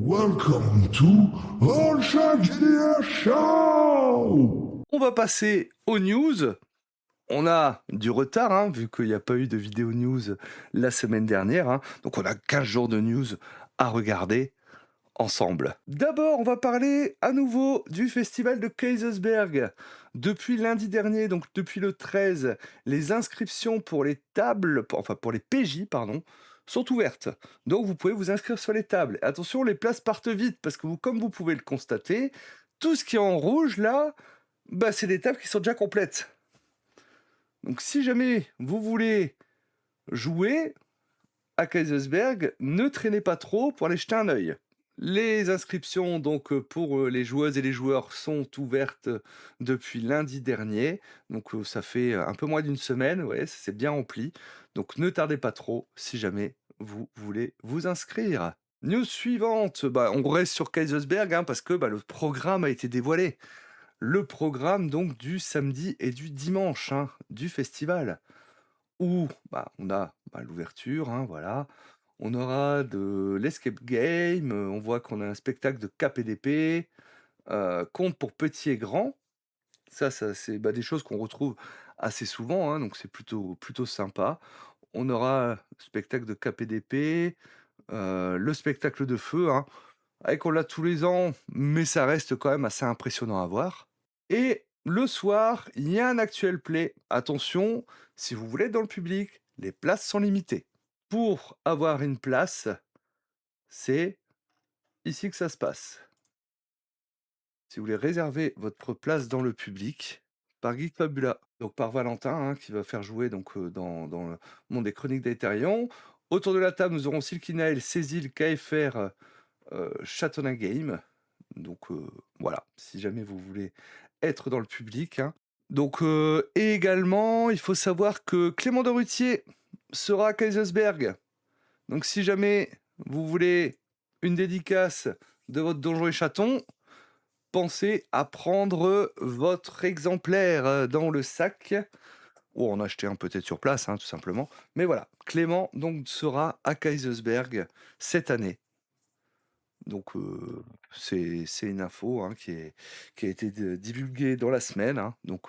Welcome to All Shark GDR Show! On va passer aux news. On a du retard, hein, vu qu'il n'y a pas eu de vidéo news la semaine dernière. Donc on a 15 jours de news à regarder ensemble. D'abord, on va parler à nouveau du festival de Kaysersberg. Depuis lundi dernier, donc depuis le 13, les inscriptions pour les tables, enfin pour les PJ, pardon, sont ouvertes. Donc vous pouvez vous inscrire sur les tables. Attention, les places partent vite, parce que comme vous pouvez le constater, tout ce qui est en rouge là, c'est des tables qui sont déjà complètes. Donc si jamais vous voulez jouer à Kaysersberg, ne traînez pas trop pour aller jeter un œil. Les inscriptions donc pour les joueuses et les joueurs sont ouvertes depuis lundi dernier. Donc ça fait un peu moins d'une semaine, ouais, ça s'est bien rempli. Donc ne tardez pas trop si jamais vous voulez vous inscrire. News suivante, on reste sur Kaysersberg parce que le programme a été dévoilé. Le programme donc du samedi et du dimanche du festival où on a l'ouverture, voilà. On aura de l'escape game, on voit qu'on a un spectacle de KPDP, contes pour petits et grands. Ça c'est des choses qu'on retrouve assez souvent, donc c'est plutôt sympa. On aura spectacle de KPDP, le spectacle de feu, avec on l'a tous les ans, mais ça reste quand même assez impressionnant à voir. Et le soir, il y a un actual play. Attention, si vous voulez être dans le public, les places sont limitées. Pour avoir une place, c'est ici que ça se passe. Si vous voulez réserver votre place dans le public, par Geek Fabula, donc par Valentin, qui va faire jouer dans le monde des Chroniques d'Aetherion. Autour de la table, nous aurons Silkinael, Cécile, KFR, Chatona Game. Donc voilà, si jamais vous voulez être dans le public. Donc, et également, il faut savoir que Clément de Rutier sera à Kaisersberg. Donc si jamais vous voulez une dédicace de votre Donjon et Chaton, pensez à prendre votre exemplaire dans le sac, ou en acheter un peut-être sur place, tout simplement. Mais voilà, Clément donc sera à Kaisersberg cette année. Donc c'est une info qui a été divulguée dans la semaine, donc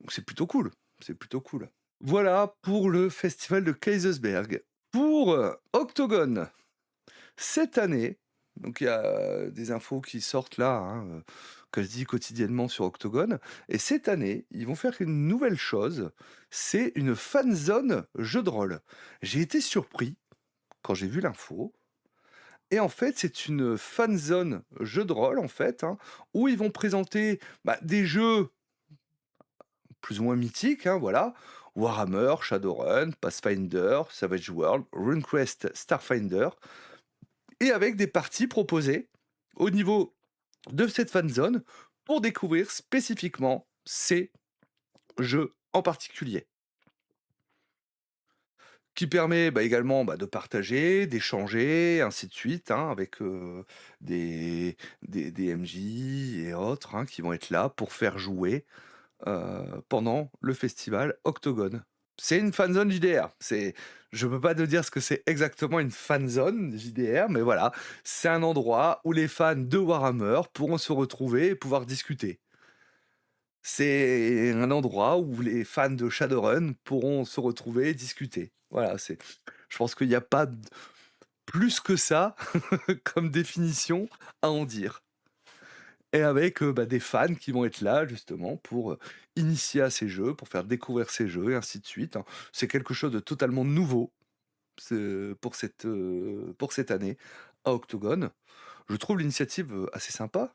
c'est plutôt cool, c'est plutôt cool. Voilà pour le festival de Kaysersberg. Pour Octogone, cette année, donc il y a des infos qui sortent là, quasi quotidiennement sur Octogone, et cette année, ils vont faire une nouvelle chose, c'est une fan zone jeu de rôle. J'ai été surpris quand j'ai vu l'info, et en fait, c'est une fan zone jeu de rôle, en fait, où ils vont présenter des jeux plus ou moins mythiques, voilà. Warhammer, Shadowrun, Pathfinder, Savage World, RuneQuest, Starfinder, et avec des parties proposées au niveau de cette fan zone pour découvrir spécifiquement ces jeux en particulier. Qui permet également de partager, d'échanger, ainsi de suite, avec des MJ et autres qui vont être là pour faire jouer pendant le festival Octogone. C'est une fanzone JDR. Je peux pas te dire ce que c'est exactement une fanzone JDR, mais voilà, c'est un endroit où les fans de Warhammer pourront se retrouver et pouvoir discuter. C'est un endroit où les fans de Shadowrun pourront se retrouver et discuter. Voilà, je pense qu'il n'y a pas plus que ça comme définition à en dire. Et avec des fans qui vont être là justement pour initier à ces jeux, pour faire découvrir ces jeux et ainsi de suite. C'est quelque chose de totalement nouveau pour cette année à Octogone. Je trouve l'initiative assez sympa.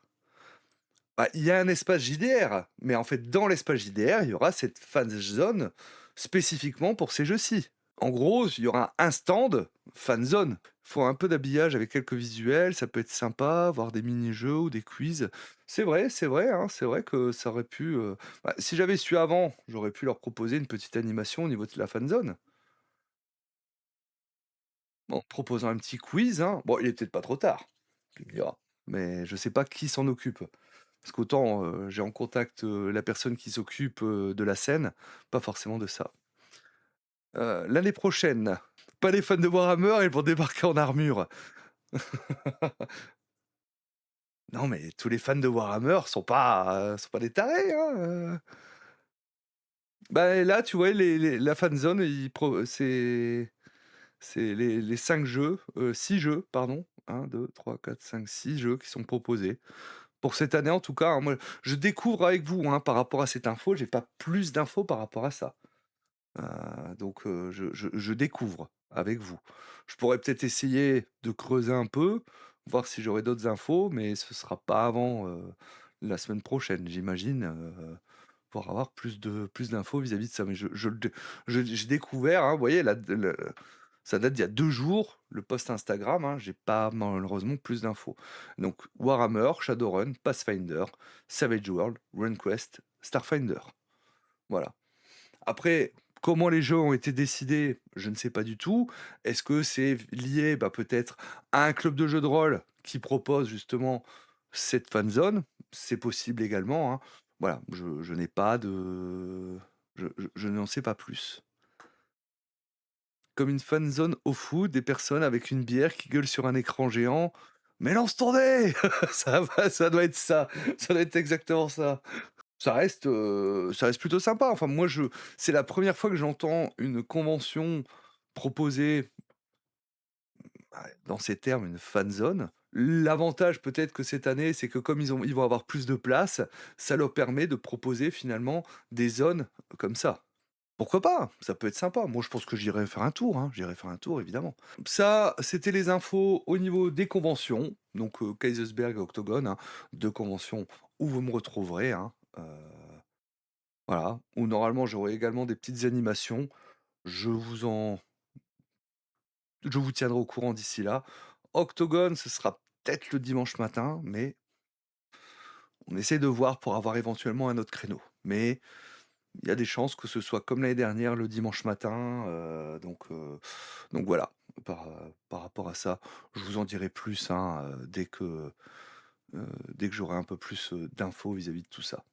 Il y a un espace JDR, mais en fait, dans l'espace JDR, il y aura cette fan zone spécifiquement pour ces jeux-ci. En gros, il y aura un stand fan zone. Il faut un peu d'habillage avec quelques visuels, ça peut être sympa, voir des mini-jeux ou des quiz. C'est vrai, c'est vrai que ça aurait pu. Si j'avais su avant, j'aurais pu leur proposer une petite animation au niveau de la fan zone. En proposant un petit quiz. Bon, il est peut-être pas trop tard, tu me diras. Mais je sais pas qui s'en occupe. Parce qu'autant j'ai en contact la personne qui s'occupe de la scène, pas forcément de ça. L'année prochaine, pas les fans de Warhammer, ils vont débarquer en armure. Non, mais tous les fans de Warhammer sont pas des tarés, hein, Bah, là, tu vois, la fanzone, ils pro c'est les 5 jeux, 6 jeux, pardon. 1, 2, 3, 4, 5, 6 jeux qui sont proposés. Pour cette année, en tout cas, hein, moi, je découvre avec vous, hein, par rapport à cette info, j'ai pas plus d'infos par rapport à ça. Donc je découvre avec vous. Je pourrais peut-être essayer de creuser un peu, voir si j'aurai d'autres infos, mais ce sera pas avant, la semaine prochaine, j'imagine, pour avoir plus d'infos vis-à-vis de ça. Mais je le dé j'ai découvert, hein, vous voyez, ça date d'il y a 2 jours, le post Instagram, hein, j'ai pas malheureusement plus d'infos. Donc Warhammer, Shadowrun, Pathfinder, Savage World, RuneQuest, Starfinder. Voilà. Après, comment les jeux ont été décidés, je ne sais pas du tout. Est-ce que c'est lié, bah, peut-être à un club de jeux de rôle qui propose justement cette fan zone? C'est possible également, hein. Voilà, je n'ai pas de je n'en sais pas plus. Comme une fan zone au foot, des personnes avec une bière qui gueulent sur un écran géant: «Mais lance ton dé!» Ça doit être ça, ça doit être exactement ça. Ça reste plutôt sympa. Enfin, moi, c'est la première fois que j'entends une convention proposer, bah, dans ces termes, une fan zone. L'avantage peut-être que cette année, c'est que comme ils vont avoir plus de place, ça leur permet de proposer finalement des zones comme ça. Pourquoi pas? Ça peut être sympa. Moi, je pense que j'irai faire un tour, hein, j'irai faire un tour évidemment. Ça, c'était les infos au niveau des conventions, donc Kaisersberg et Octogone, hein, 2 conventions où vous me retrouverez, hein, voilà, où normalement j'aurai également des petites animations. Je vous en je vous tiendrai au courant d'ici là. Octogone, ce sera peut-être le dimanche matin, mais on essaie de voir pour avoir éventuellement un autre créneau. Mais il y a des chances que ce soit comme l'année dernière, le dimanche matin, donc voilà, par rapport à ça, je vous en dirai plus, hein, dès que j'aurai un peu plus, d'infos vis-à-vis de tout ça.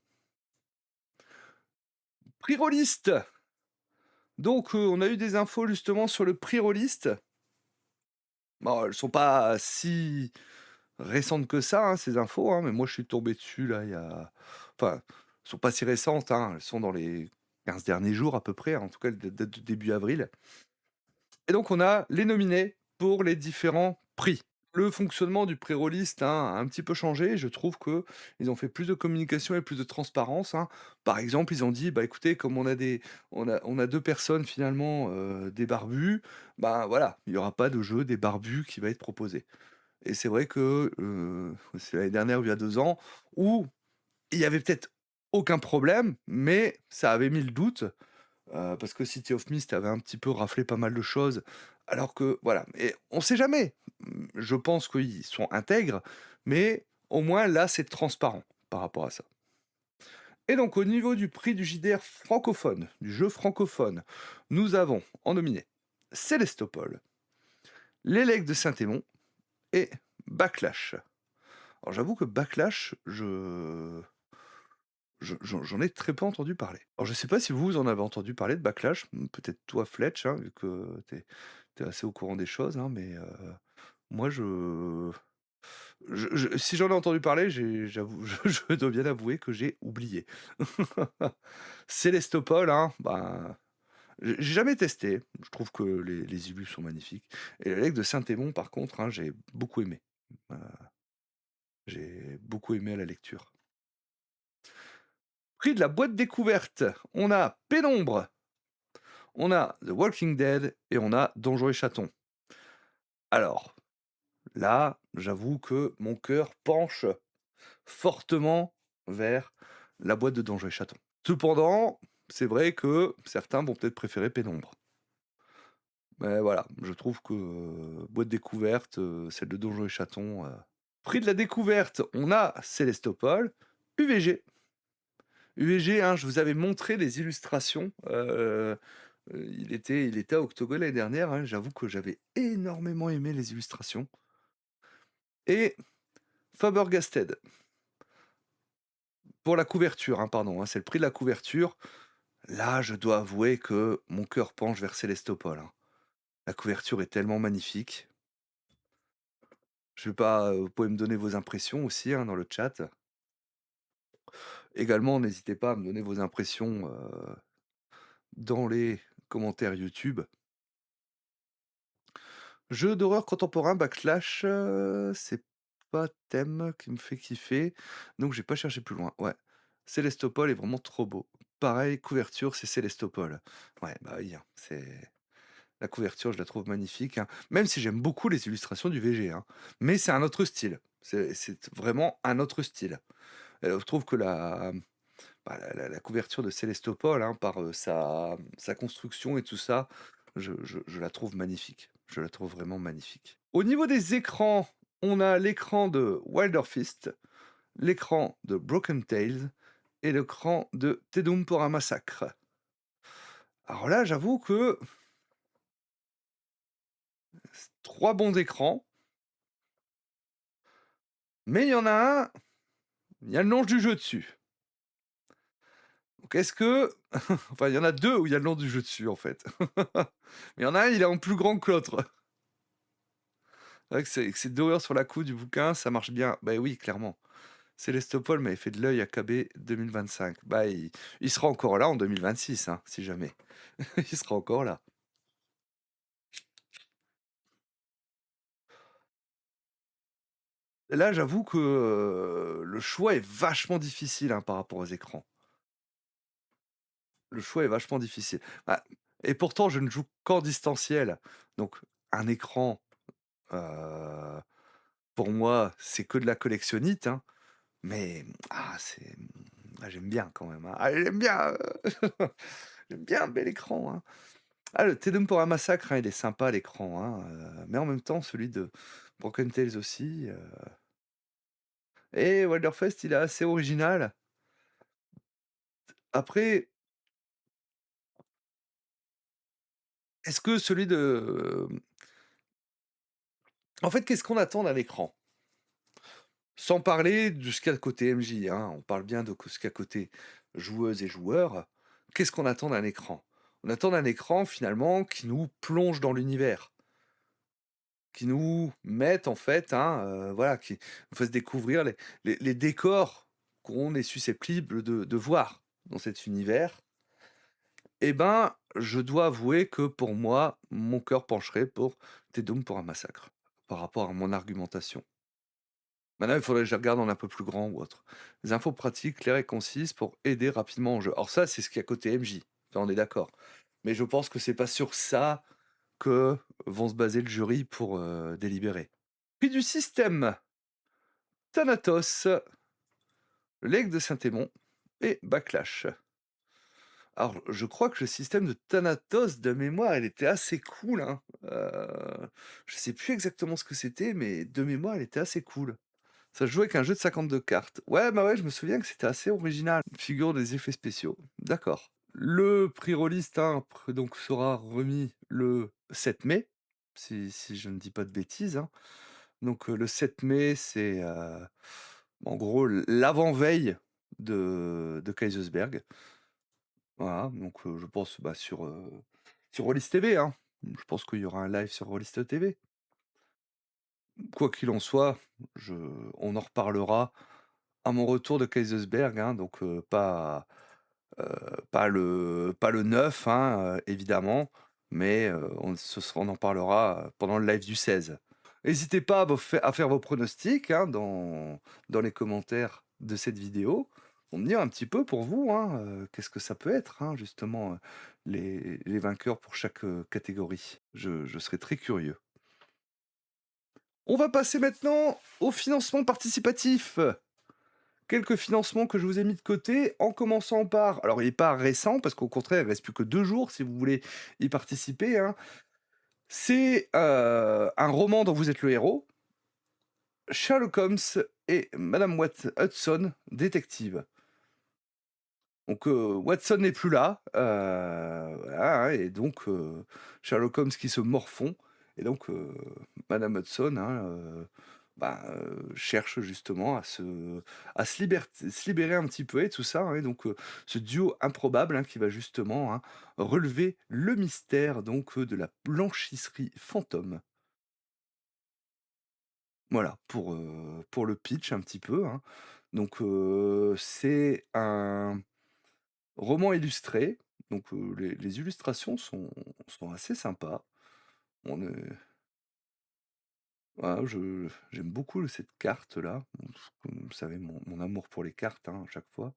Prix rôliste! Donc, on a eu des infos justement sur le prix rôliste. Bon, elles sont pas si récentes que ça, hein, ces infos, hein, mais moi je suis tombé dessus là, il y a enfin, elles sont pas si récentes, hein, elles sont dans les 15 derniers jours à peu près, en tout cas elles datent de début avril. Et donc on a les nominés pour les différents prix. Le fonctionnement du pré-rôliste, hein, a un petit peu changé. Je trouve que ils ont fait plus de communication et plus de transparence, hein. Par exemple, ils ont dit: «Bah, écoutez, comme on a 2 personnes finalement, des barbus, bah, voilà, il y aura pas de jeu des barbus qui va être proposé». Et c'est vrai que, c'est l'année dernière ou il y a 2 ans, où il y avait peut-être aucun problème, mais ça avait mis le doute. Parce que City of Mist avait un petit peu raflé pas mal de choses, alors que voilà et on sait jamais. Je pense qu'ils sont intègres, mais au moins là, c'est transparent par rapport à ça. Et donc au niveau du prix du JDR francophone, du jeu francophone, nous avons en nominé Célestopol, l'Élec de Saint-Émon et Backlash. Alors j'avoue que Backlash, j'en ai très peu entendu parler. Alors je sais pas si vous en avez entendu parler de Backlash, peut-être toi Fletch, hein, vu que tu es assez au courant des choses, hein, mais moi si j'en ai entendu parler, j'avoue, je dois bien avouer que j'ai oublié. Célestopol, hein, bah, j'ai jamais testé, je trouve que les illus sont magnifiques et le Lake de Saint-Émon par contre, hein, j'ai beaucoup aimé. Heu, j'ai beaucoup aimé à la lecture. Prix de la boîte découverte, on a Pénombre, on a The Walking Dead et on a Donjons et Chatons. Alors, là, j'avoue que mon cœur penche fortement vers la boîte de Donjons et Chatons. Cependant, c'est vrai que certains vont peut-être préférer Pénombre. Mais voilà, je trouve que, boîte découverte, celle de Donjons et Chatons. Prix de la découverte, on a Célestopol, UVG. UVG, hein, je vous avais montré les illustrations, il était à Octogone l'année dernière, hein, j'avoue que j'avais énormément aimé les illustrations et Faber-Gasted pour la couverture, hein, pardon, hein, c'est le prix de la couverture. Là, je dois avouer que mon cœur penche vers Célestopol, hein. La couverture est tellement magnifique. Je vais pas, vous pouvez me donner vos impressions aussi, hein, dans le chat. Également, n'hésitez pas à me donner vos impressions, dans les commentaires YouTube. Jeu d'horreur contemporain Backlash, c'est pas thème qui me fait kiffer, donc j'ai pas cherché plus loin. Ouais, Célestopol est vraiment trop beau. Pareil, couverture, c'est Célestopol. Ouais, bah oui, hein, c'est la couverture, je la trouve magnifique, hein, même si j'aime beaucoup les illustrations du VG, hein. Mais c'est un autre style. C'est vraiment un autre style. Je trouve que la couverture de Célestopol, hein, par, sa construction et tout ça, je la trouve magnifique. Je la trouve vraiment magnifique. Au niveau des écrans, on a l'écran de Wilder Fist, l'écran de Broken Tales et l'écran de Te Doom pour un massacre. Alors là, j'avoue que 3 bons écrans, mais il y en a un, il y a le nom du jeu dessus. Donc est-ce que enfin, il y en a 2 où il y a le nom du jeu dessus, en fait. Mais il y en a un, il est en plus grand que l'autre. C'est vrai que c'est dorure sur la couve du bouquin, ça marche bien. Bah oui, clairement. Célestopol m'avait fait de l'œil à KB 2025. Bah, il sera encore là en 2026, hein, si jamais. Il sera encore là. Là, j'avoue que le choix est vachement difficile, hein, par rapport aux écrans. Le choix est vachement difficile. Bah, et pourtant, je ne joue qu'en distanciel. Donc, un écran, euh, pour moi, c'est que de la collectionnite, hein. Mais j'aime bien quand même, hein. Ah, j'aime bien, j'aime bien un bel écran, hein. Ah, le Te pour un massacre, hein, il est sympa l'écran, hein, mais en même temps celui de Broken Tales aussi, et Wilderfest, il est assez original. Après, est-ce que celui de, en fait, qu'est-ce qu'on attend d'un écran? Sans parler de ce qu'il y a côté MJ, hein, on parle bien de ce qu'il y a côté joueuses et joueurs. Qu'est-ce qu'on attend d'un écran? On attend d'un écran finalement qui nous plonge dans l'univers, qui nous mette en fait, hein, voilà, qui nous fasse découvrir les décors qu'on est susceptible de voir dans cet univers. Eh ben, je dois avouer que pour moi, mon cœur pencherait pour Te Doom pour un massacre, par rapport à mon argumentation. Maintenant, il faudrait que je regarde en un peu plus grand ou autre. Les infos pratiques, claires et concises pour aider rapidement en jeu. Alors ça, c'est ce qu'il y a côté MJ, ça on est d'accord. Mais je pense que c'est pas sur ça que vont se baser le jury pour délibérer. Puis du système, Thanatos, L'Aigle de Saint-Émon et Backlash. Alors, je crois que le système de Thanatos, de mémoire, il était assez cool, hein. Je sais plus exactement ce que c'était, mais de mémoire, il était assez cool. Ça se jouait avec un jeu de 52 cartes. Ouais, bah ouais, je me souviens que c'était assez original. Figure des effets spéciaux. D'accord. Le prix rôliste, hein, donc sera remis le 7 mai, si je ne dis pas de bêtises, hein. Donc le 7 mai, c'est en gros l'avant-veille de Kaisersberg. Voilà, donc je pense bah, sur Rollis TV, hein. Je pense qu'il y aura un live sur Rollis TV. Quoi qu'il en soit, je on en reparlera à mon retour de Kaisersberg, hein, donc pas le 9, hein, évidemment, mais on en parlera pendant le live du 16. N'hésitez pas à faire vos pronostics, hein, dans les commentaires de cette vidéo, pour me dire un petit peu pour vous, hein, qu'est-ce que ça peut être, hein, justement, les vainqueurs pour chaque, catégorie. Je serais très curieux. On va passer maintenant au financement participatif. Quelques financements que je vous ai mis de côté, en commençant par, alors il n'est pas récent, parce qu'au contraire, il ne reste plus que 2 jours si vous voulez y participer, hein. C'est, un roman dont vous êtes le héros, Sherlock Holmes et Madame Hudson, détective. Donc, Watson n'est plus là, voilà, hein, et donc Sherlock Holmes qui se morfond et donc Madame Hudson, hein, cherche justement à se libérer un petit peu et tout ça, hein, et donc ce duo improbable, hein, qui va justement, hein, relever le mystère donc de la blanchisserie fantôme. Voilà, pour le pitch un petit peu, hein. Donc, c'est un roman illustré, donc, les illustrations sont assez sympas. On est Voilà, je j'aime beaucoup cette carte-là. Bon, comme vous savez mon amour pour les cartes, hein, à chaque fois.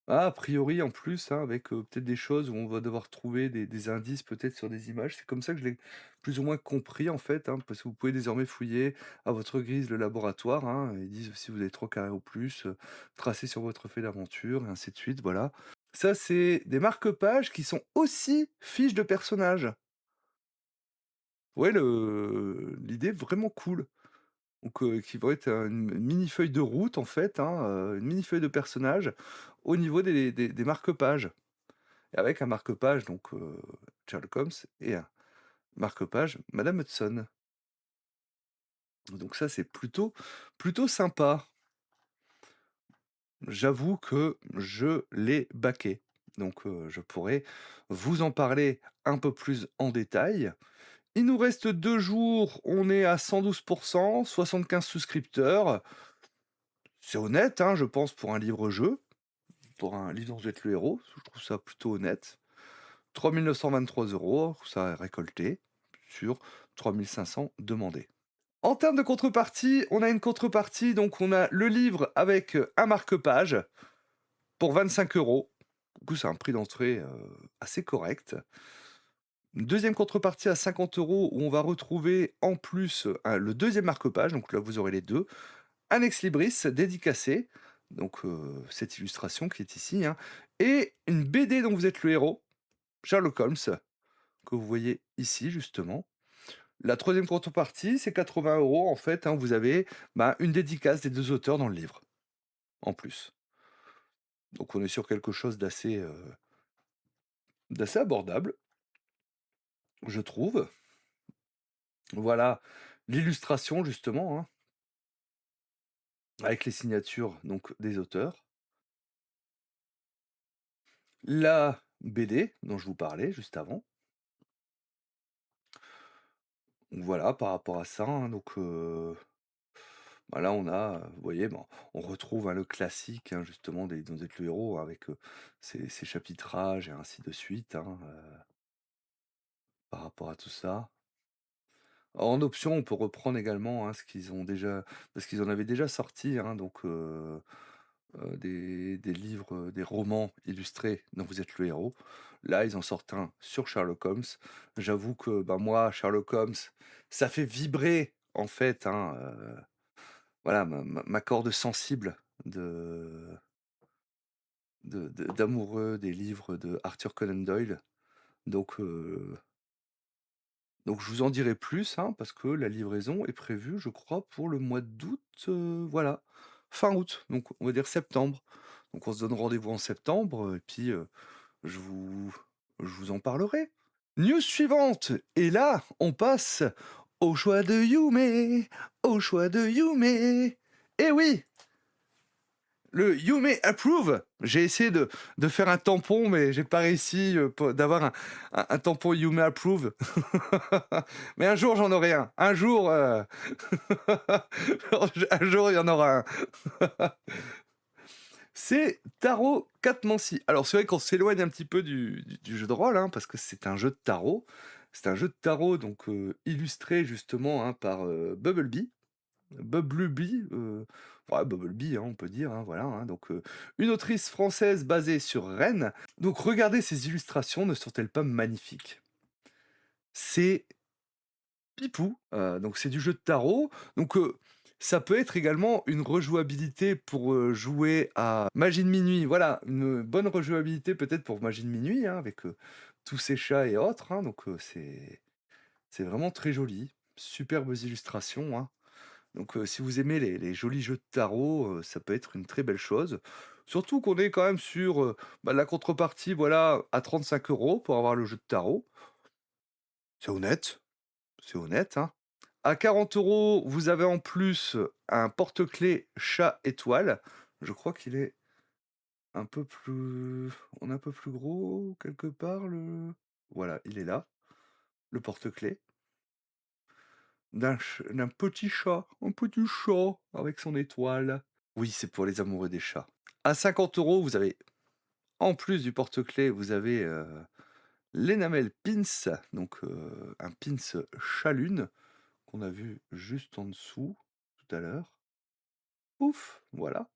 Ah, a priori, en plus, hein, avec, peut-être des choses où on va devoir trouver des indices peut-être sur des images. C'est comme ça que je l'ai plus ou moins compris, en fait, hein, parce que vous pouvez désormais fouiller à votre guise le laboratoire, hein. Ils disent si vous avez 3 carrés ou plus, tracez sur votre feuille d'aventure et ainsi de suite, voilà. Ça, c'est des marque-pages qui sont aussi fiches de personnages. Ouais, l'idée est vraiment cool. Donc, qui vont être, une mini feuille de route en fait, hein, une mini feuille de personnage au niveau des marque-pages. Et avec un marque-page donc, Sherlock Holmes et un marque-page Madame Hudson. Donc ça, c'est plutôt sympa. J'avoue que je l'ai baqué. Donc, je pourrais vous en parler un peu plus en détail. Il nous reste 2 jours, on est à 112, 75 souscripteurs. C'est honnête, hein, je pense pour un livre-jeu. Pour un livre dont vous êtes le héros, je trouve ça plutôt honnête. 3 923 €, ça a récolté sur 3 500 demandés. En termes de contrepartie, on a une contrepartie, donc on a le livre avec, un marque-page pour 25 €. Du coup, c'est un prix d'entrée, assez correct. Une 2e contrepartie à 50 € où on va retrouver en plus, le deuxième marque-page, donc là vous aurez les 2. Un ex-libris dédicacé, donc, cette illustration qui est ici, hein, et une BD dont vous êtes le héros, Sherlock Holmes, que vous voyez ici justement. La troisième contrepartie, c'est 80 € en fait, hein, vous avez, bah, une dédicace des 2 auteurs dans le livre, en plus. Donc on est sur quelque chose d'assez abordable, je trouve. Voilà l'illustration justement, hein, avec les signatures donc des auteurs. La BD dont je vous parlais juste avant. Donc voilà, par rapport à ça, hein, donc, bah, là on a, vous voyez, bon, on retrouve, hein, le classique, hein, justement des dont vous êtes le héros, hein, avec, ces chapitrages et ainsi de suite, hein, par rapport à tout ça. En option, on peut reprendre également, hein, ce qu'ils ont déjà parce qu'ils en avaient déjà sorti, hein, donc, des livres, des romans illustrés dont vous êtes le héros. Là, ils en sortent un sur Sherlock Holmes. J'avoue que, bah, moi, Sherlock Holmes, ça fait vibrer, en fait, hein, voilà, ma corde sensible de d'amoureux des livres de Arthur Conan Doyle. Donc, je vous en dirai plus, hein, parce que la livraison est prévue, je crois, pour le mois d'août, voilà, fin août, donc on va dire septembre. Donc on se donne rendez-vous en septembre, et puis, je vous je vous en parlerai. News suivante, et là, on passe au choix de Yume, au choix de Yume. Eh oui! Le You May Approve. J'ai essayé de faire un tampon, mais j'ai pas réussi d'avoir un tampon You May Approve. Mais un jour, j'en aurai un. Un jour, un jour, il y en aura un. C'est Tarot Catmancy. Alors, c'est vrai qu'on s'éloigne un petit peu du jeu de rôle, hein, parce que c'est un jeu de tarot. C'est un jeu de tarot, donc illustré justement, hein, par Bubblebee. Bumblebee, ouais, Bumblebee, hein, on peut dire, hein, voilà, hein, donc, une autrice française basée sur Rennes. Donc regardez ces illustrations, ne sont-elles pas magnifiques? C'est pipou, donc c'est du jeu de tarot, donc, ça peut être également une rejouabilité pour, jouer à Magie de minuit. Voilà, une bonne rejouabilité peut-être pour Magie de minuit, hein, avec, tous ces chats et autres, hein, donc, c'est vraiment très joli. Superbes illustrations, hein. Donc, si vous aimez les jolis jeux de tarot, ça peut être une très belle chose. Surtout qu'on est quand même sur, bah, la contrepartie, voilà, à 35 € pour avoir le jeu de tarot. C'est honnête, hein. À 40 €, vous avez en plus, un porte-clés chat étoile. Je crois qu'il est un peu plus on est un peu plus gros quelque part le voilà, il est là, le porte-clés. d'un petit chat, un petit chat avec son étoile. Oui, c'est pour les amoureux des chats. À 50 €, vous avez, en plus du porte-clés, vous avez, l'Enamel Pins, donc un pins chat-lune qu'on a vu juste en dessous tout à l'heure. Ouf, voilà,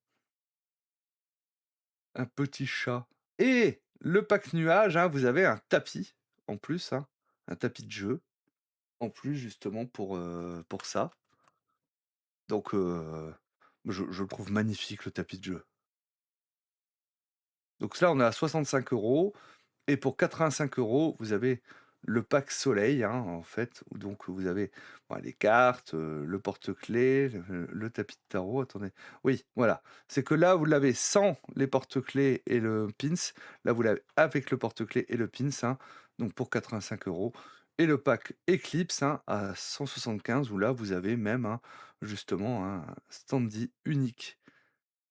un petit chat et le pack nuage, hein, vous avez un tapis en plus, hein, un tapis de jeu en plus justement pour ça. Donc je le trouve magnifique le tapis de jeu. Donc là, on est à 65 € et pour 85 €, vous avez le pack soleil, hein, en fait, où donc vous avez, bah, les cartes, le porte-clés, le tapis de tarot. Attendez, oui, voilà. C'est que là, vous l'avez sans les porte-clés et le pins. Là, vous l'avez avec le porte-clés et le pins, hein, donc pour 85 € et le pack Eclipse, hein, à 175 où là, vous avez même, hein, justement un standy unique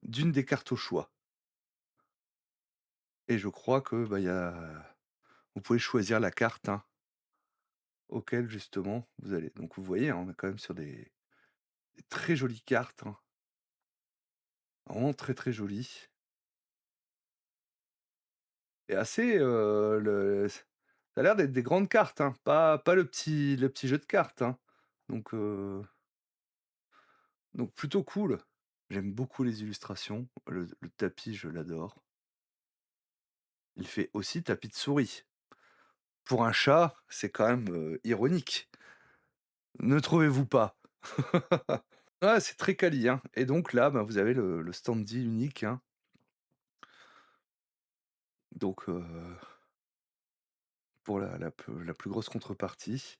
d'une des cartes au choix et je crois que, bah, il y a vous pouvez choisir la carte, hein, auquel justement vous allez. Donc vous voyez, hein, on est quand même sur des très jolies cartes, hein, vraiment très, très jolies et assez, ça a l'air d'être des grandes cartes, hein, pas le petit jeu de cartes, hein. Donc heu, donc plutôt cool. J'aime beaucoup les illustrations, le tapis, je l'adore. Il fait aussi tapis de souris. Pour un chat, c'est quand même, ironique. Ne trouvez-vous pas? Ouais, c'est très quali, hein et donc là, bah, vous avez le standy unique, hein, donc pour la plus grosse contrepartie.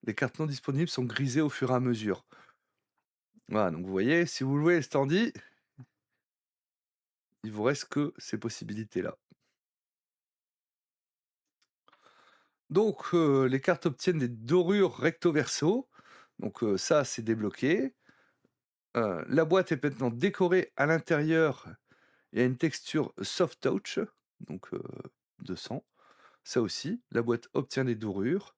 Les cartes non disponibles sont grisées au fur et à mesure. Voilà, donc vous voyez, si vous louez le standy, il vous reste que ces possibilités-là. Donc les cartes obtiennent des dorures recto verso, donc ça, c'est débloqué. La boîte est maintenant décorée à l'intérieur. Il y a une texture soft touch, donc de sang. Ça aussi, la boîte obtient des dorures.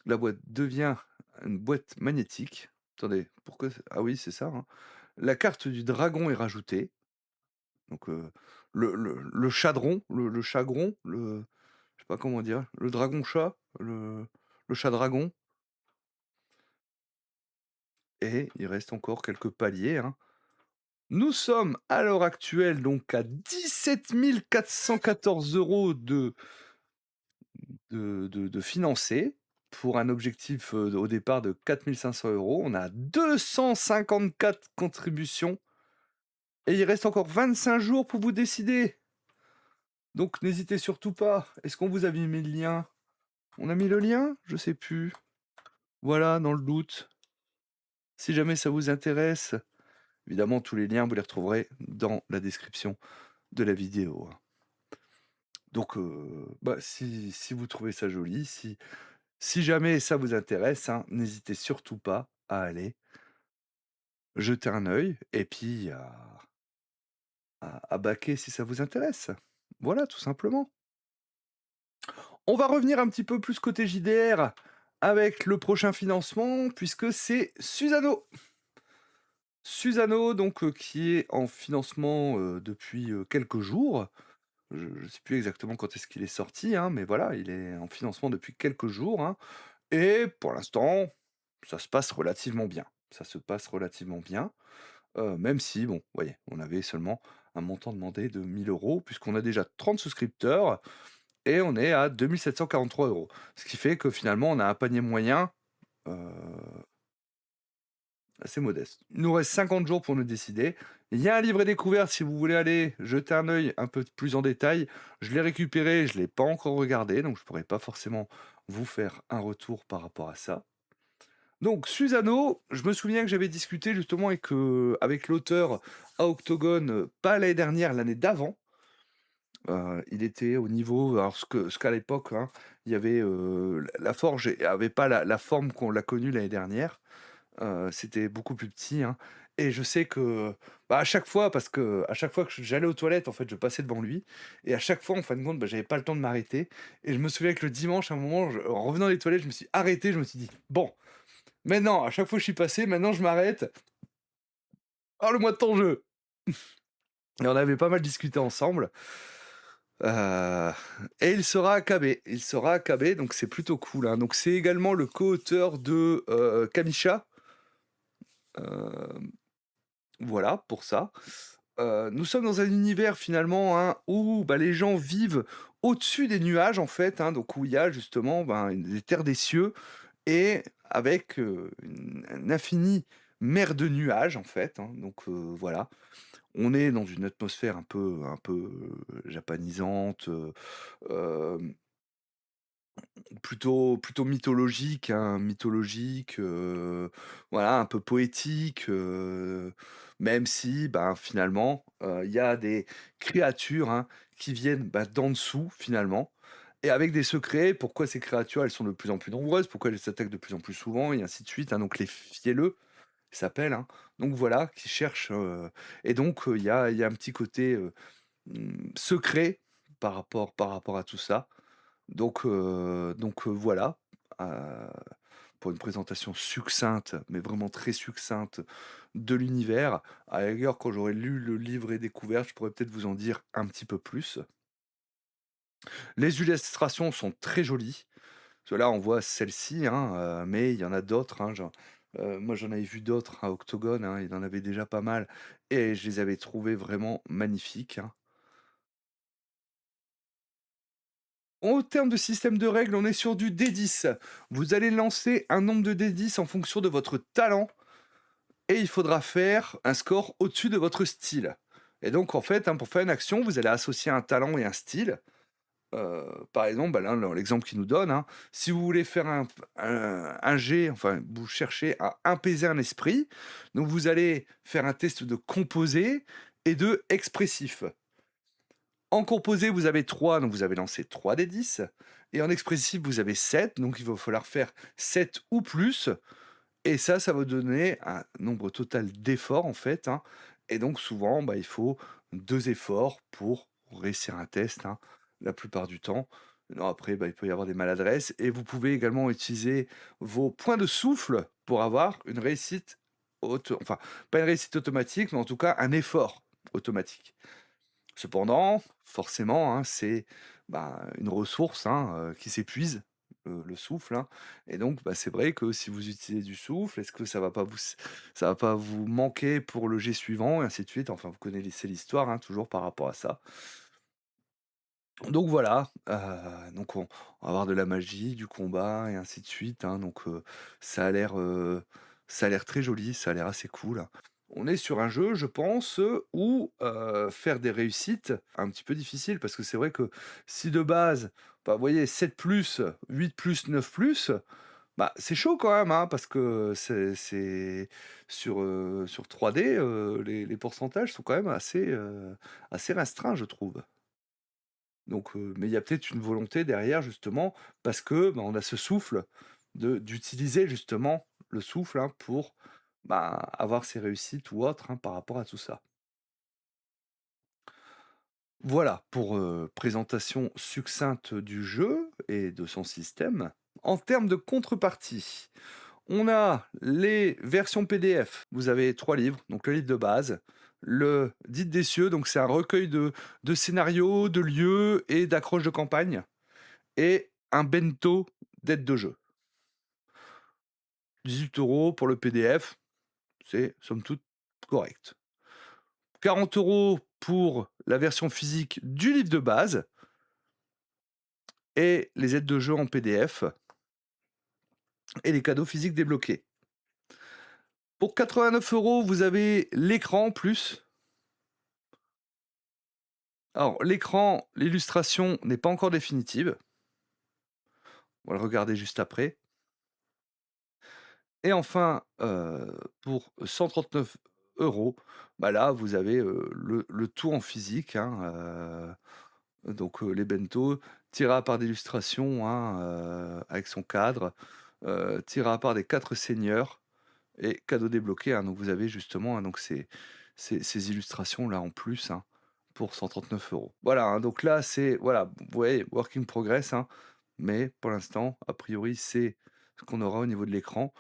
La boîte devient une boîte magnétique. Attendez, pourquoi ah oui, c'est ça, hein. La carte du dragon est rajoutée, donc le chadron, le chagron, je sais pas comment dire, le dragon chat, le chat dragon et il reste encore quelques paliers, hein. Nous sommes à l'heure actuelle donc à 17 414 € de financés pour un objectif, au départ de 4 500 €. On a 254 contributions et il reste encore 25 jours pour vous décider. Donc n'hésitez surtout pas. Est-ce qu'on vous avait mis le lien? On a mis le lien? Je sais plus. Voilà, dans le doute. Si jamais ça vous intéresse, évidemment tous les liens vous les retrouverez dans la description de la vidéo, hein. Donc bah, si vous trouvez ça joli, si jamais ça vous intéresse, hein, n'hésitez surtout pas à aller jeter un œil et puis à baquer si ça vous intéresse. Voilà, tout simplement. On va revenir un petit peu plus côté JDR avec le prochain financement puisque c'est Susano. Susano donc, qui est en financement, depuis, quelques jours. Je ne sais plus exactement quand est-ce qu'il est sorti, hein, mais voilà, il est en financement depuis quelques jours, hein et pour l'instant, ça se passe relativement bien. Ça se passe relativement bien. Même si bon, vous voyez, on avait seulement un montant demandé de 1 000 € puisqu'on a déjà 30 souscripteurs et on est à 2 743 €. Ce qui fait que finalement on a un panier moyen, heu, assez modeste. Il nous reste 50 jours pour nous décider. Il y a un livret découverte si vous voulez aller jeter un œil un peu plus en détail. Je l'ai récupéré, je ne l'ai pas encore regardé, donc je ne pourrais pas forcément vous faire un retour par rapport à ça. Donc Susano, je me souviens que j'avais discuté justement avec l'auteur à Octogone, pas l'année dernière, l'année d'avant. Il était au niveau alors ce qu'à l'époque, hein, il y avait, la forge avait pas la forme qu'on l'a connue l'année dernière. C'était beaucoup plus petit, hein et je sais que, bah, à chaque fois parce qu'à chaque fois que j'allais aux toilettes, en fait, je passais devant lui et à chaque fois, en fin de compte, bah, j'avais pas le temps de m'arrêter et je me souviens que le dimanche, à un moment, en revenant des toilettes, je me suis arrêté, je me suis dit: «Bon, Maintenant, à chaque fois que je suis passé, maintenant je m'arrête: «Parle-moi de ton jeu!» Et on avait pas mal discuté ensemble, heu et il sera à KB. Il sera à KB, donc c'est plutôt cool, hein. Donc c'est également le co-auteur de, Kamisha, hem, voilà pour ça. Nous sommes dans un univers finalement, hein, où, bah, les gens vivent au-dessus des nuages en fait, hein, donc où il y a justement, ben, des terres des cieux et avec, une infinie mer de nuages en fait, hein, donc voilà. On est dans une atmosphère un peu, japanisante, hem, plutôt mythologique, hein, mythologique, voilà, un peu poétique, même si, ben, finalement, il y a des créatures, hein, qui viennent, bah, d'en dessous finalement et avec des secrets. Pourquoi ces créatures, elles sont de plus en plus nombreuses? Pourquoi elles s'attaquent de plus en plus souvent? Et ainsi de suite, hein, donc les fielleux s'appellent, hein, donc voilà, qui cherchent, et donc il y a un petit côté, secret par rapport à tout ça. Donc voilà, heu, pour une présentation succincte, mais vraiment très succincte de l'univers. À la rigueur, quand j'aurai lu le livre et découvert, je pourrais peut-être vous en dire un petit peu plus. Les illustrations sont très jolies. Parce que là, on voit celle-ci, hein, mais il y en a d'autres, hein, moi j'en avais vu d'autres à Octogone, hein, il en avait déjà pas mal et je les avais trouvées vraiment magnifiques, hein. En termes de système de règles, on est sur du D10. Vous allez lancer un nombre de D10 en fonction de votre talent et il faudra faire un score au-dessus de votre style. Et donc, en fait, hein, pour faire une action, vous allez associer un talent et un style. Par exemple, bah, là, dans l'exemple qu'il nous donne, hein, si vous voulez faire un jet, enfin, vous cherchez à apaiser un esprit, donc vous allez faire un test de composé et de expressif. En composé, vous avez 3, donc vous avez lancé 3 des 10. Et en expressif, vous avez 7, donc il va falloir faire 7 ou plus. Et ça va vous donner un nombre total d'efforts, en fait, hein. Et donc souvent, bah, il faut 2 efforts pour réussir un test, hein, la plupart du temps. Non, après, bah, il peut y avoir des maladresses. Et vous pouvez également utiliser vos points de souffle pour avoir une réussite enfin, pas une réussite automatique, mais en tout cas un effort automatique. Cependant, forcément, hein, c'est, bah, une ressource, hein, qui s'épuise, le souffle, hein, et donc, bah, c'est vrai que si vous utilisez du souffle, est-ce que ça va pas vous manquer pour le jet suivant et ainsi de suite? Enfin, vous connaissez l'histoire, hein, toujours par rapport à ça. Donc voilà, donc on va avoir de la magie, du combat et ainsi de suite, hein, donc ça a l'air très joli, ça a l'air assez cool. On est sur un jeu, je pense, où, faire des réussites un petit peu difficile parce que c'est vrai que si de base, bah, vous voyez 7+, 8+, 9+, bah, c'est chaud quand même, hein, parce que c'est sur 3D, les pourcentages sont quand même assez restreints, je trouve. Donc, mais il y a peut-être une volonté derrière justement parce que, bah, on a ce souffle d'utiliser justement le souffle, hein, pour, bah, avoir ces réussites ou autres, hein, par rapport à tout ça. Voilà pour, présentation succincte du jeu et de son système. En termes de contrepartie, on a les versions PDF. Vous avez 3 livres, donc le livre de base, le Guide des cieux, donc c'est un recueil de scénarios, de lieux et d'accroches de campagne. Et un bento d'aide de jeu. 18 € pour le PDF, c'est somme toute correct. 40 € pour la version physique du livre de base et les aides de jeu en PDF et les cadeaux physiques débloqués. Pour 89 €, vous avez l'écran en plus. Alors l'écran, l'illustration n'est pas encore définitive. On va le regarder juste après. Et enfin, pour 139 €, bah, là, vous avez, le tout en physique, hein, donc les bento, tirés à part d'illustrations, hein, avec son cadre, tiré à part des 4 seigneurs et cadeaux débloqués, hein. Donc vous avez justement, hein, donc ces illustrations-là en plus, hein, pour 139 €. Voilà, hein, donc là, c'est voilà, vous voyez, work in progress, hein, mais pour l'instant, a priori, c'est ce qu'on aura au niveau de l'écran.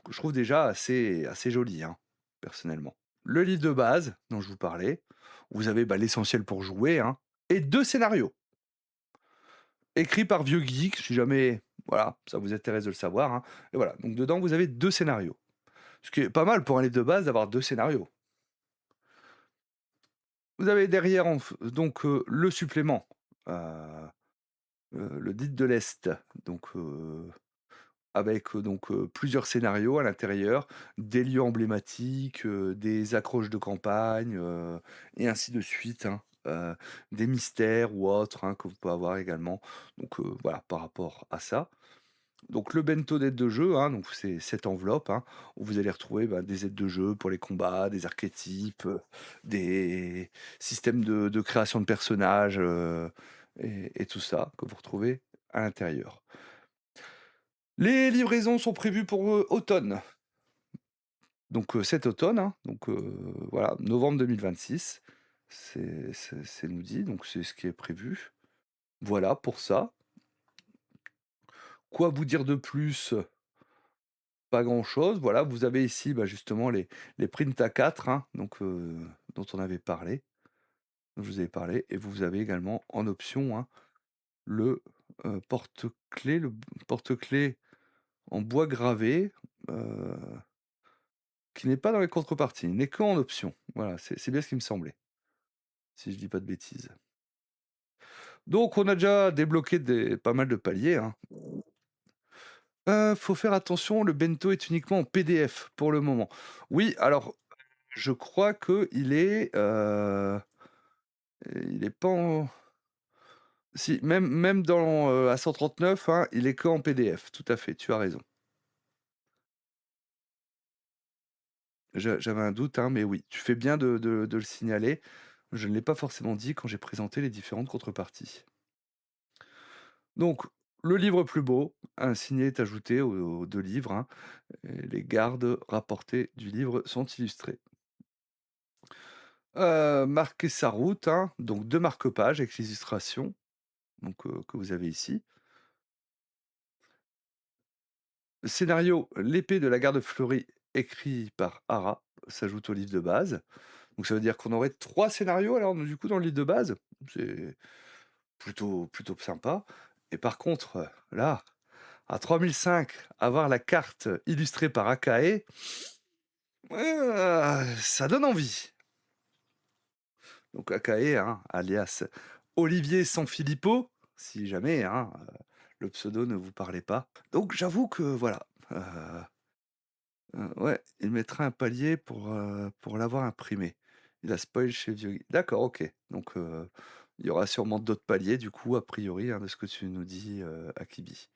que je trouve déjà assez joli, hein, personnellement. Le livre de base dont je vous parlais, vous avez, bah, l'essentiel pour jouer, hein, et 2 scénarios écrits par Vieux Geek, si jamais, voilà, ça vous intéresse de le savoir, hein, et voilà, donc dedans vous avez 2 scénarios. Ce qui est pas mal pour un livre de base d'avoir 2 scénarios. Vous avez derrière donc le supplément, heu le Dite de l'Est, donc avec, plusieurs scénarios à l'intérieur, des lieux emblématiques, des accroches de campagne, et ainsi de suite, hein, des mystères ou autres, hein, que vous pouvez avoir également. Donc voilà, par rapport à ça. Donc le bento d'aide de jeu, hein, donc c'est cette enveloppe, hein, où vous allez retrouver, bah, des aides de jeu pour les combats, des archétypes, des systèmes de création de personnages, et tout ça que vous retrouvez à l'intérieur. Les livraisons sont prévues pour, automne, donc cet automne, hein, donc voilà, novembre 2026, c'est nous dit, donc c'est ce qui est prévu. Voilà pour ça. Quoi vous dire de plus? Pas grand-chose. Voilà, vous avez ici, bah, justement les prints A4, hein, donc dont on avait parlé, dont je vous avais parlé, et vous avez également en option, hein, le, porte-clés, porte-clés en bois gravé, heu, qui n'est pas dans les contreparties, il n'est qu'en option. Voilà, c'est bien ce qui me semblait, si je dis pas de bêtises. Donc on a déjà débloqué pas mal de paliers, hein. Faut faire attention, le bento est uniquement en PDF pour le moment. Oui, alors je crois il est pas en si, même dans, à 139, hein, il est qu'en PDF, tout à fait, tu as raison. J'avais un doute, hein, mais oui, tu fais bien de le signaler. Je ne l'ai pas forcément dit quand j'ai présenté les différentes contreparties. Donc, le livre plus beau, un signet est ajouté aux 2 livres, hein, et les gardes rapportés du livre sont illustrés. Marquer sa route, hein, donc 2 marque-pages avec les illustrations, donc que vous avez ici. Scénario: L'épée de la garde fleurie, écrit par Hara, s'ajoute au livre de base. Donc ça veut dire qu'on aurait 3 scénarios alors, du coup, dans le livre de base? C'est plutôt sympa. Et par contre, là, à 3005, avoir la carte illustrée par Akae, ça donne envie. Donc Akae, hein, alias Olivier Sanfilippo, si jamais, hein, le pseudo ne vous parlait pas. Donc j'avoue que voilà, ouais, il mettrait un palier pour l'avoir imprimé. Il a spoil chez Vieux d'accord, OK. Donc il y aura sûrement d'autres paliers du coup, a priori, hein, de ce que tu nous dis, Akibi.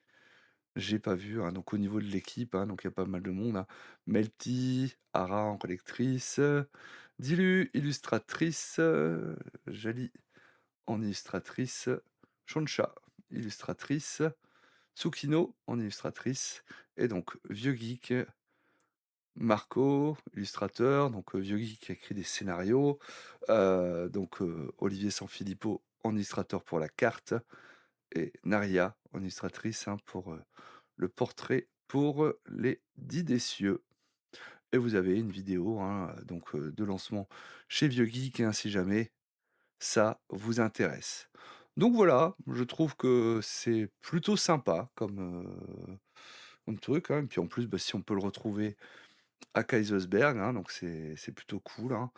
J'ai pas vu, hein, donc au niveau de l'équipe, hein, donc il y a pas mal de monde, hein. Melty, Ara en collectrice, Dilu, illustratrice, Jali en illustratrice, Shonsha, illustratrice, Tsukino en illustratrice, et donc Vieux Geek, Marco, illustrateur, donc Vieux Geek qui a écrit des scénarios, donc Olivier Sanfilippo en illustrateur pour la carte, et Naria en illustratrice, hein, pour, le portrait pour, les 10 des cieux. Et vous avez une vidéo, hein, donc de lancement chez Vieux Geek, hein, si jamais ça vous intéresse. Donc voilà, je trouve que c'est plutôt sympa comme truc, hein, et puis en plus, bah, si on peut le retrouver à Kaisersberg, hein, donc c'est plutôt cool, hein.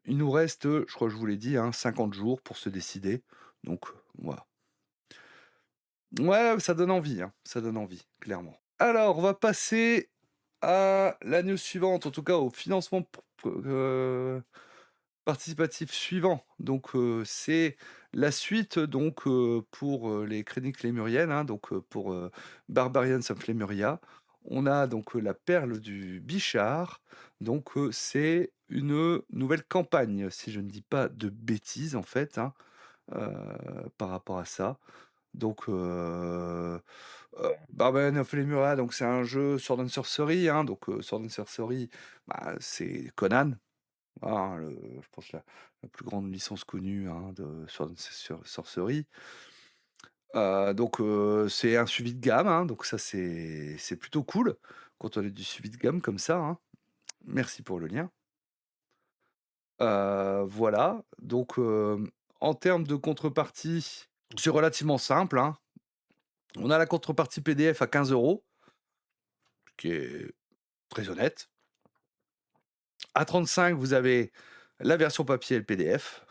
Il nous reste, je crois que je vous l'ai dit, hein, 50 jours pour se décider, donc voilà. Ouais, ça donne envie, hein, ça donne envie, clairement. Alors, on va passer à la news suivante, en tout cas au financement participatif suivant. Donc, c'est la suite donc, pour, les chroniques lémuriennes, hein, donc, pour, Barbarians of Lemuria. On a donc, la perle du Bichard, donc, c'est une nouvelle campagne, si je ne dis pas de bêtises en fait, hein, par rapport à ça. Donc, Barbarian of Lemuria, donc c'est un jeu Sword and Sorcery, hein, donc, Sword and Sorcery, bah, c'est Conan, hein, je pense la plus grande licence connue, hein, de Sword and Sorcery. Donc, c'est un suivi de gamme, hein, donc ça c'est plutôt cool. quand on a du suivi de gamme comme ça, hein. Merci pour le lien. Voilà, donc en termes de contrepartie, c'est relativement simple, hein. On a la contrepartie PDF à 15 €, qui est très honnête. À 35, vous avez la version papier et le PDF.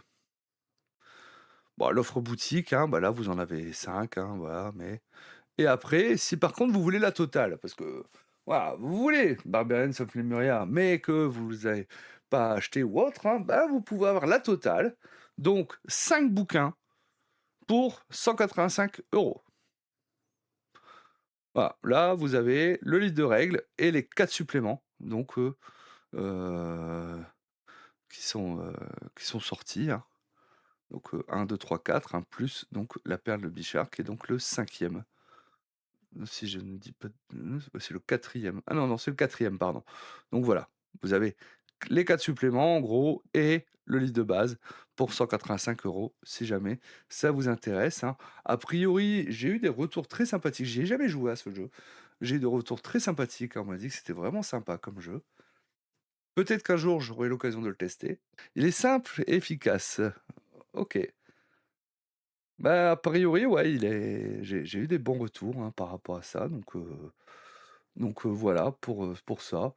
Bon, l'offre boutique, hein, bah, là, vous en avez 5, hein, voilà, mais et après, si par contre vous voulez la totale, parce que, voilà, vous voulez Barbarian of Lemuria, mais que vous avez pas acheté ou autre, hein, bah, vous pouvez avoir la totale. Donc 5 bouquins pour 185 €. Voilà, là, vous avez le livre de règles et les 4 suppléments, donc heu, qui sont, heu, qui sont sortis, hein. Donc 1, 2, 3, 4, hein, plus donc La Perle de Bichard, qui est donc le 5e. Si je ne dis pas c'est le 4e. Ah non, non, c'est le 4e, pardon. Donc voilà, vous avez les 4 suppléments en gros et le livre de base pour 185 € si jamais ça vous intéresse, hein. A priori, j'ai eu des retours très sympathiques. J'y ai jamais joué à ce jeu. J'ai eu des retours très sympathiques, hein, on m'a dit que c'était vraiment sympa comme jeu. Peut-être qu'un jour j'aurai l'occasion de le tester. Il est simple et efficace. OK. Bah, a priori, ouais, j'ai eu des bons retours, hein, par rapport à ça, donc voilà pour ça.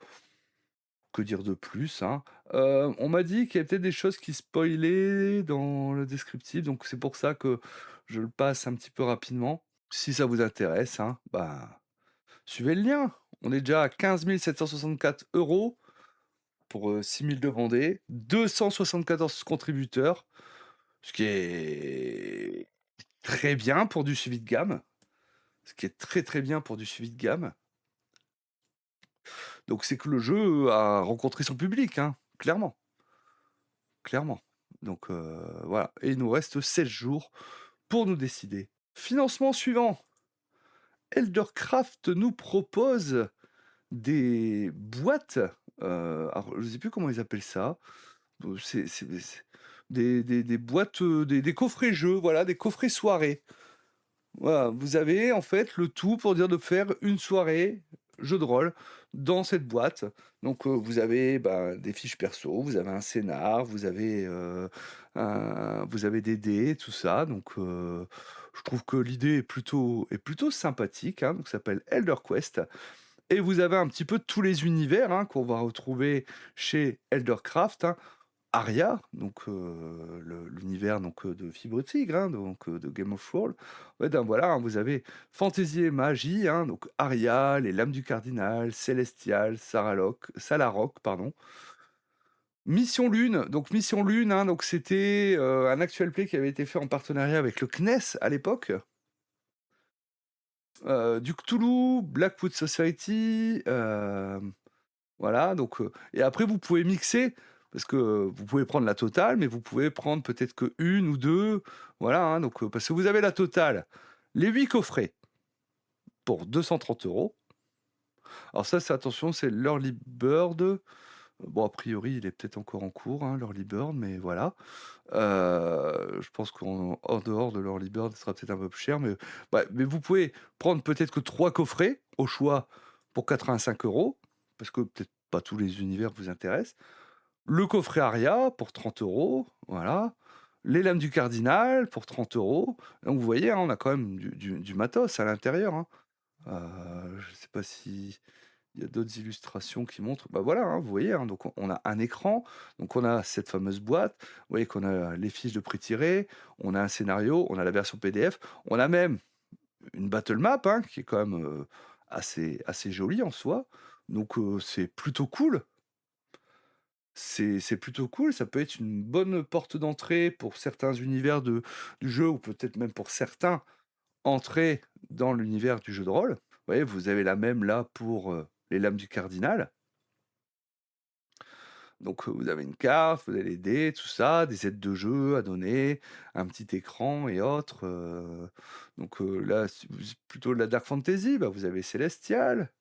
Que dire de plus, hein? On m'a dit qu'il y avait peut-être des choses qui spoilaient dans le descriptif, donc c'est pour ça que je le passe un petit peu rapidement. Si ça vous intéresse, hein, bah, suivez le lien. On est déjà à 15 764 € pour, 6 000 demandés, 274 contributeurs, ce qui est très bien pour du suivi de gamme. Ce qui est très, très bien pour du suivi de gamme. Donc c'est que le jeu a rencontré son public, hein, clairement, clairement. Donc voilà, et il nous reste 16 jours pour nous décider. Financement suivant. Eldercraft nous propose des boîtes, alors je sais plus comment ils appellent ça. C'est des boîtes, des coffrets jeux, voilà, des coffrets soirées. Voilà, vous avez en fait le tout pour dire de faire une soirée jeu de rôle dans cette boîte. Donc vous avez, bah, des fiches perso, vous avez un scénar, vous avez des dés, tout ça. Donc je trouve que l'idée est plutôt sympathique, hein. Donc ça s'appelle Elder Quest et vous avez un petit peu tous les univers, hein, qu'on va retrouver chez Eldercraft, hein. Arya, donc l'univers donc de Fibre Tigre, hein, donc de Game of Thrones. Ouais, ben voilà, hein, vous avez fantasy et magie, hein, donc Arya, les Lames du Cardinal, Célestial, Salarok, pardon. Mission Lune, donc Mission Lune, hein, donc c'était un actual play qui avait été fait en partenariat avec le CNES à l'époque. Du Cthulhu, Blackwood Society, voilà, donc et après vous pouvez mixer, parce que vous pouvez prendre la totale, mais vous pouvez prendre peut-être que 1 ou 2, voilà, hein, donc parce que vous avez la totale, les 8 coffrets pour 230 €. Alors ça, c'est attention, c'est l'Early Bird. Bon, a priori, il est peut-être encore en cours, hein, l'Early Bird, mais voilà. Je pense qu'en hors dehors de l'Early Bird, ce sera peut-être un peu plus cher, mais vous pouvez prendre peut-être que 3 coffrets au choix pour 85 €, parce que peut-être pas tous les univers vous intéressent. Le coffret Aria pour 30 €, voilà. Les lames du cardinal pour 30 €. Donc vous voyez, hein, on a quand même du matos à l'intérieur, hein. Je sais pas si il y a d'autres illustrations qui montrent, bah, voilà, hein, vous voyez, hein, donc on a un écran, donc on a cette fameuse boîte, vous voyez qu'on a les fiches de pré-tirées, on a un scénario, on a la version PDF, on a même une battle map, hein, qui est quand même, assez jolie en soi, donc c'est plutôt cool. C'est plutôt cool, ça peut être une bonne porte d'entrée pour certains univers du jeu ou peut-être même pour certains, entrer dans l'univers du jeu de rôle. Vous voyez, vous avez la même là pour, les lames du cardinal. Donc, vous avez une carte, vous avez les dés, tout ça, des aides de jeu à donner, un petit écran et autres, donc, là, si vous plutôt de la dark fantasy, bah, vous avez Célestial,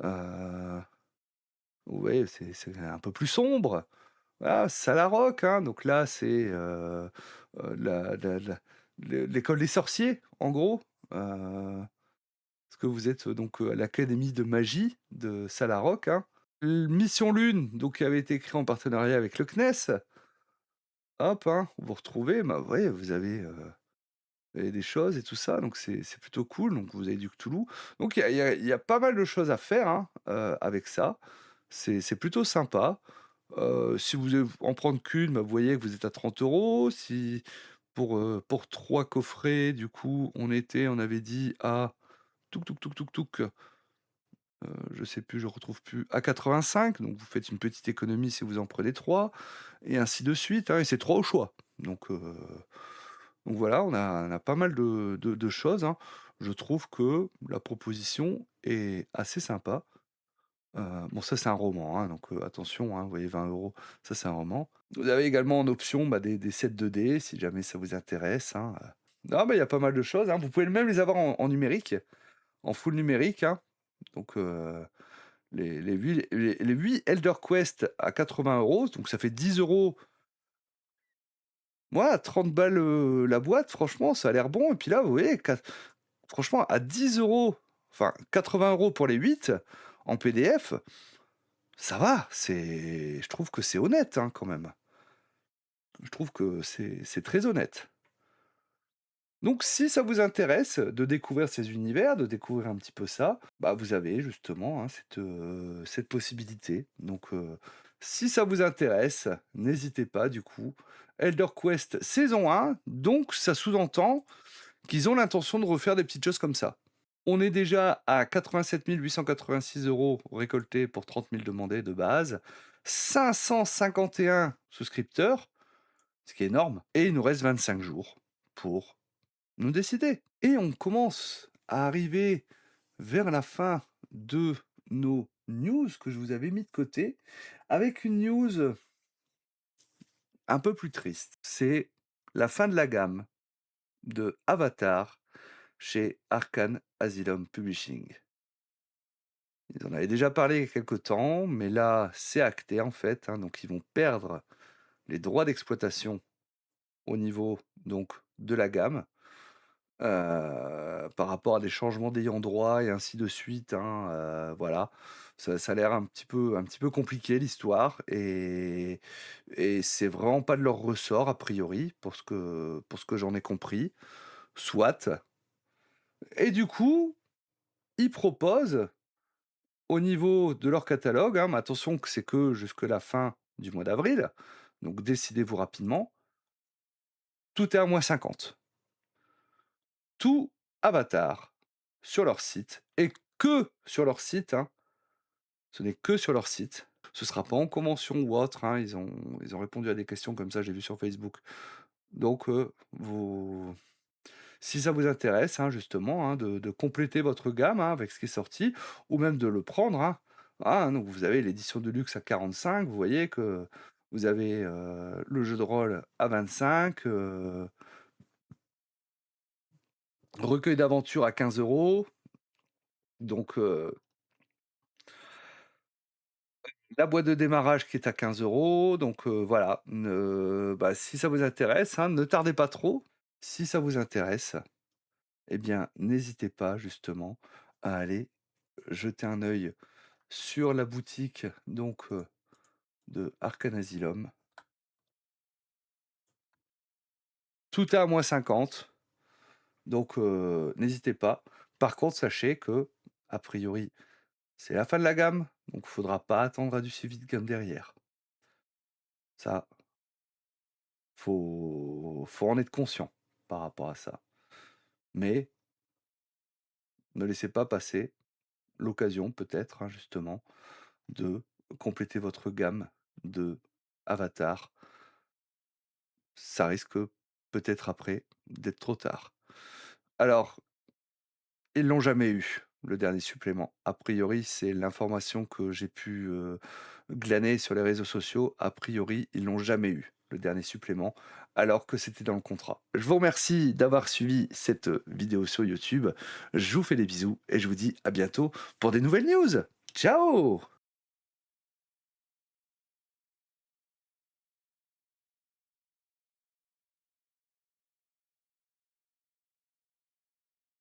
heu, vous voyez, c'est un peu plus sombre. Ah, Salarok, hein, donc là, c'est, la l'école des sorciers, en gros, heu, parce que vous êtes donc à l'académie de magie de Salarock, hein. Mission Lune, donc qui avait été créée en partenariat avec le CNES. Hop, hein, vous retrouvez, bah ouais, vous avez des choses et tout ça, donc c'est plutôt cool. Donc vous avez du Cthulhu. Donc il y a pas mal de choses à faire, hein, avec ça. C'est plutôt sympa. Si vous voulez en prendre qu'une, bah, vous voyez que vous êtes à 30 €. Si pour 3 coffrets, du coup, on avait dit à touc touc touc touc touc, je sais plus, je retrouve plus, à 85, donc vous faites une petite économie si vous en prenez 3 et ainsi de suite, hein, et c'est 3 au choix. Donc voilà, on a pas mal de choses, hein. Je trouve que la proposition est assez sympa. Bon, ça, c'est un roman, hein, donc attention, hein, vous voyez 20 €, ça, c'est un roman. Vous avez également en option, bah, des sets 2D si jamais ça vous intéresse, hein. Non, mais il y a pas mal de choses, hein. Vous pouvez même les avoir en numérique, en full numérique, hein. Donc les 8 Elder Quest à 80 €, donc ça fait 10 €. Moi, à 30 balles, la boîte, franchement, ça a l'air bon. Et puis là, vous voyez, franchement, à 10 €, enfin 80 € pour les 8 en PDF, ça va. Je trouve que c'est honnête, hein, quand même. Je trouve que c'est très honnête. Donc, si ça vous intéresse de découvrir ces univers, de découvrir un petit peu ça, bah, vous avez justement, hein, cette possibilité. Donc, si ça vous intéresse, n'hésitez pas, du coup. Elder Quest saison 1, donc ça sous-entend qu'ils ont l'intention de refaire des petites choses comme ça. On est déjà à 87 886 € récoltés pour 30 000 demandés de base, 551 souscripteurs, ce qui est énorme, et il nous reste 25 jours pour nous décider. Et on commence à arriver vers la fin de nos news que je vous avais mis de côté, avec une news un peu plus triste. C'est la fin de la gamme de Avatar chez Arcane Asylum Publishing. Ils en avaient déjà parlé il y a quelque temps, mais là, c'est acté en fait, hein, donc ils vont perdre les droits d'exploitation au niveau donc de la gamme, par rapport à des changements d'ayants droit et ainsi de suite, hein, voilà. Ça a l'air un petit peu compliqué l'histoire et c'est vraiment pas de leur ressort a priori pour ce que j'en ai compris. Soit. Et du coup, ils proposent au niveau de leur catalogue, hein, mais attention que c'est que jusque la fin du mois d'avril, donc décidez-vous rapidement, tout est à -50. Tout Avatar sur leur site et que sur leur site, hein, ce n'est que sur leur site. Ce sera pas en convention ou autre, hein, ils ont répondu à des questions comme ça, j'ai vu sur Facebook. Donc vous si ça vous intéresse, hein, justement, hein, de compléter votre gamme, hein, avec ce qui est sorti, ou même de le prendre, hein. Ah, donc vous avez l'édition de luxe à 45, vous voyez que vous avez le jeu de rôle à 25, recueil d'aventure à 15 €, donc la boîte de démarrage qui est à 15 €, donc voilà. Bah, si ça vous intéresse, hein, ne tardez pas trop. Si ça vous intéresse, eh bien, n'hésitez pas justement à aller jeter un œil sur la boutique donc de Arcane Asylum. Tout est à -50, donc n'hésitez pas. Par contre, sachez que, a priori, c'est la fin de la gamme, donc il faudra pas attendre à du suivi de gamme derrière. Ça, faut en être conscient par rapport à ça. Mais ne laissez pas passer l'occasion peut-être, hein, justement, de compléter votre gamme de Avatar. Ça risque peut-être après d'être trop tard. Alors, ils l'ont jamais eu, le dernier supplément. A priori, c'est l'information que j'ai pu, glaner sur les réseaux sociaux. A priori, ils l'ont jamais eu, le dernier supplément, alors que c'était dans le contrat. Je vous remercie d'avoir suivi cette, vidéo sur YouTube. Je vous fais des bisous et je vous dis à bientôt pour des nouvelles news. Ciao!